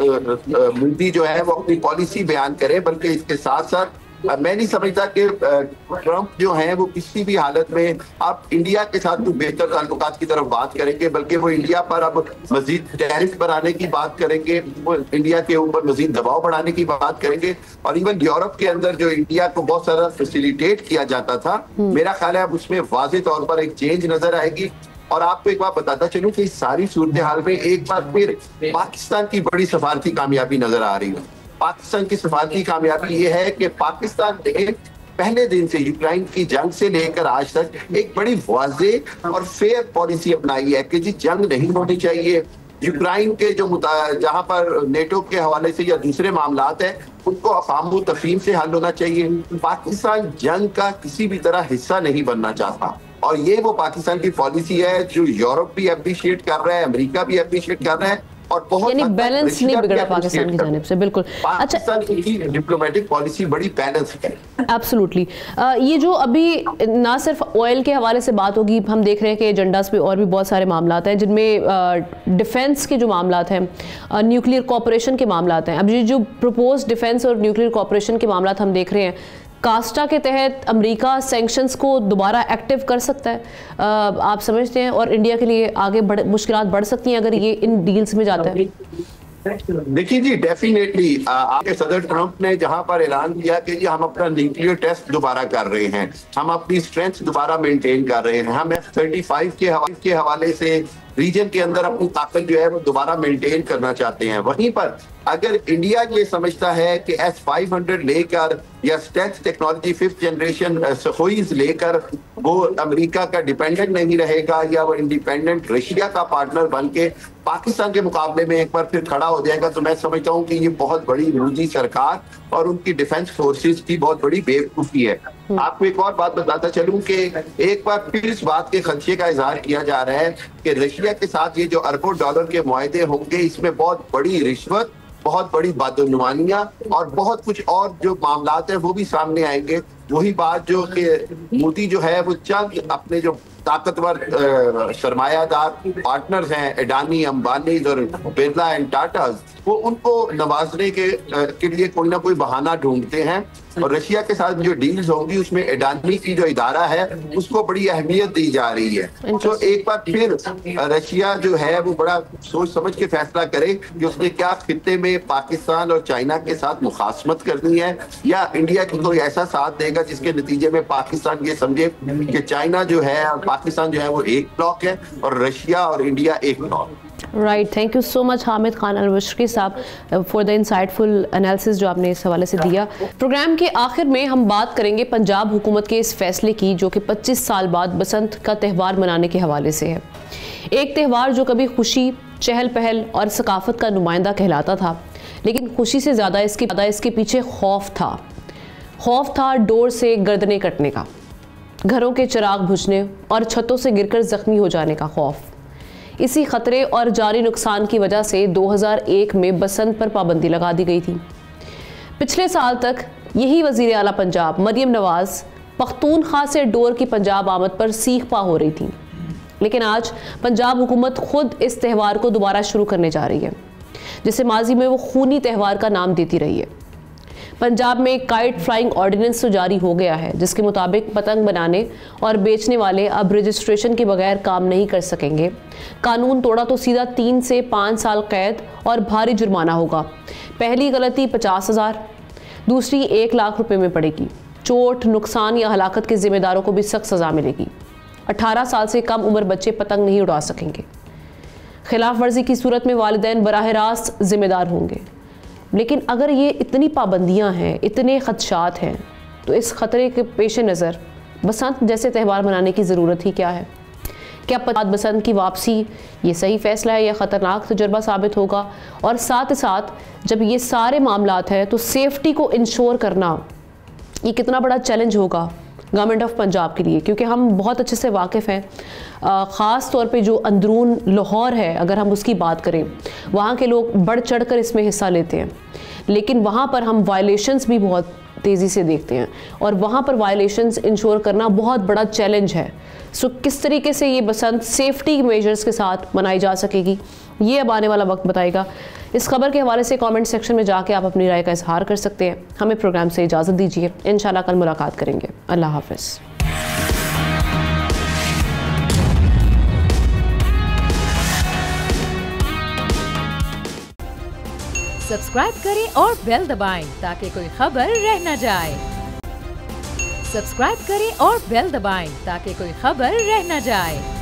F: मोदी जो है वो अपनी पॉलिसी बयान करे, बल्कि इसके साथ साथ मैं नहीं समझता कि ट्रंप जो है वो किसी भी हालत में आप इंडिया के साथ तो बेहतर ताल्लुकात की तरफ बात करेंगे, बल्कि वो इंडिया पर अब मजीद टैरिफ बढ़ाने की बात करेंगे, वो इंडिया के ऊपर मजीद दबाव बढ़ाने की बात करेंगे। और इवन यूरोप के अंदर जो इंडिया को बहुत सारा फैसिलिटेट किया जाता था, मेरा ख्याल है अब उसमें वाज़ेह तौर पर एक चेंज नजर आएगी। और आपको एक बात बताता चलूं कि इस सारी सूरत हाल में एक बार फिर पाकिस्तान की बड़ी सफारती कामयाबी नजर आ रही है। पाकिस्तान की सफारती कामयाबी ये है कि पाकिस्तान ने पहले दिन से यूक्रेन की जंग से लेकर आज तक एक बड़ी वाज़ेह और फेयर पॉलिसी अपनाई है कि जी जंग नहीं होनी चाहिए। यूक्रेन के जो जहां पर नेटो के हवाले से या दूसरे मामलात हैं उनको अफाम तफहीम से हल होना चाहिए। पाकिस्तान जंग का किसी भी तरह हिस्सा नहीं बनना चाहता और ये वो पाकिस्तान की पॉलिसी है जो यूरोप भी अप्रिशिएट कर रहा है, अमेरिका भी अप्रिशिएट कर रहा है और बहुत
B: यानी बैलेंस नहीं बिगड़ा पाकिस्तान की जानिब से। बिल्कुल
F: पाकिस्तान की डिप्लोमेटिक पॉलिसी बड़ी बैलेंस है।
B: एब्सोल्युटली। ये जो अभी ना सिर्फ ऑयल के हवाले से बात होगी, हम देख रहे हैं कि एजेंडास पे और भी बहुत सारे मामलात हैं जिनमें डिफेंस के जो मामलात हैं, न्यूक्लियर कॉपरेशन के मामलात हैं। अब ये जो प्रपोज डिफेंस और न्यूक्लियर कॉपरेशन के मामलात हम देख रहे हैं, कास्टा के तहत अमेरिका सैंक्शंस को दोबारा एक्टिव कर सकता है, आप समझते हैं? और इंडिया के लिए आगे मुश्किलात बढ़ सकती हैं अगर ये इन डील्स में जाता है।
F: देखिए जी, डेफिनेटली आपके सदर ट्रंप ने जहां पर ऐलान किया कि जी हम अपना न्यूक्लियर टेस्ट दोबारा कर रहे हैं, हम अपनी स्ट्रेंथ दोबारा मेंटेन कर रहे हैं, हम F-35 के हवाले से रीजन के अंदर अपनी ताकत जो है वो दोबारा मेंटेन करना चाहते हैं। वहीं पर अगर इंडिया ये समझता है कि S-500 लेकर या स्टेल्थ टेक्नोलॉजी 5th जनरेशन सुखोईज लेकर वो अमेरिका का डिपेंडेंट नहीं रहेगा या वो इंडिपेंडेंट रशिया का पार्टनर बन के पाकिस्तान के मुकाबले में एक बार फिर खड़ा हो जाएगा, तो मैं समझता हूँ कि ये बहुत बड़ी मोदी सरकार और उनकी डिफेंस फोर्सेस की बहुत बड़ी बेवकूफी है। आपको एक और बात बताता चलूं कि एक बार फिर इस बात के खदशे का इजहार किया जा रहा है कि रशिया के साथ ये जो अरबों डॉलर के मुआहदे होंगे इसमें बहुत बड़ी रिश्वत, बहुत बड़ी बदनुमानियां और बहुत कुछ और जो मामलात है वो भी सामने आएंगे। वही बात जो कि मोदी जो है वो चंद अपने जो ताकतवर सरमायादार पार्टनर्स हैं, अडानी, अंबानी और बिरला एंड टाटा, वो उनको नवाजने के लिए कोई ना कोई बहाना ढूंढते हैं। और रशिया के साथ जो डील्स होंगी उसमें अडानी की जो इदारा है उसको बड़ी अहमियत दी जा रही है। तो एक बार फिर रशिया जो है वो बड़ा सोच समझ के फैसला करे कि उसने क्या खित्ते में पाकिस्तान और चाइना के साथ मुखासमत करनी है या इंडिया की कोई ऐसा साथ देगा जिसके नतीजे में पाकिस्तान ये समझे कि चाइना जो है और पाकिस्तान जो है वो एक ब्लॉक है और रशिया और इंडिया एक block.
B: Right, thank you so much Hamid Khan Almashri साहब फॉर द इंसाइटफुल एनालिसिस जो आपने इस हवाले से दिया। प्रोग्राम के आखिर में हम बात करेंगे पंजाब हुकूमत के इस फैसले की जो कि 25 साल बाद बसंत का त्यौहार मनाने के हवाले से है। एक त्यौहार जो कभी खुशी, चहल पहल और सकाफत का नुमाइंदा कहलाता था, लेकिन खुशी से ज़्यादा इसके पीछे खौफ था। खौफ था डोर से गर्दनें कटने का, घरों के चिराग बुझने और छतों से गिरकर जख्मी हो जाने का खौफ। इसी खतरे और जारी नुकसान की वजह से 2001 में बसंत पर पाबंदी लगा दी गई थी। पिछले साल तक यही वज़ीर आला पंजाब मरियम नवाज पख्तूनख्वा से डोर की पंजाब आमद पर सीख पा हो रही थी, लेकिन आज पंजाब हुकूमत खुद इस त्यौहार को दोबारा शुरू करने जा रही है, जिसे माजी में वो खूनी त्यौहार का नाम देती रही है। पंजाब में काइट फ्लाइंग ऑर्डिनेंस तो जारी हो गया है, जिसके मुताबिक पतंग बनाने और बेचने वाले अब रजिस्ट्रेशन के बगैर काम नहीं कर सकेंगे। कानून तोड़ा तो सीधा 3 से 5 साल कैद और भारी जुर्माना होगा। पहली गलती 50,000, दूसरी 1 लाख रुपए में पड़ेगी। चोट, नुकसान या हलाकत के जिम्मेदारों को भी सख्त सज़ा मिलेगी। 18 साल से कम उम्र बच्चे पतंग नहीं उड़ा सकेंगे। खिलाफ वर्जी की सूरत में वालिदैन बराह रास्त जिम्मेदार होंगे। लेकिन अगर ये इतनी पाबंदियां हैं, इतने खदशात हैं, तो इस खतरे के पेश नज़र बसंत जैसे त्यौहार मनाने की ज़रूरत ही क्या है? क्या बसंत की वापसी ये सही फैसला है या ख़तरनाक तजुर्बा साबित होगा? और साथ ही साथ जब ये सारे मामलात हैं तो सेफ्टी को इंश्योर करना ये कितना बड़ा चैलेंज होगा गवर्नमेंट ऑफ पंजाब के लिए, क्योंकि हम बहुत अच्छे से वाकिफ़ हैं। ख़ास तौर पे जो अंदरून लाहौर है, अगर हम उसकी बात करें, वहाँ के लोग बढ़ चढ़ कर इसमें हिस्सा लेते हैं, लेकिन वहाँ पर हम वायलेशंस भी बहुत तेज़ी से देखते हैं और वहाँ पर वायलेशंस इंश्योर करना बहुत बड़ा चैलेंज है। सो किस तरीके से ये बसंत सेफ्टी मेजर्स के साथ मनाई जा सकेगी, ये अब आने वाला वक्त बताएगा। इस खबर के हवाले से कमेंट सेक्शन में जाके आप अपनी राय का इजहार कर सकते हैं। हमें प्रोग्राम से इजाज़त दीजिए, इंशाल्लाह कल मुलाकात करेंगे। अल्लाह हाफ़िज़।
A: सब्सक्राइब करें और बेल दबाएं ताकि कोई खबर रह न जाए। सब्सक्राइब करें और बेल दबाएं ताकि कोई खबर रह न जाए।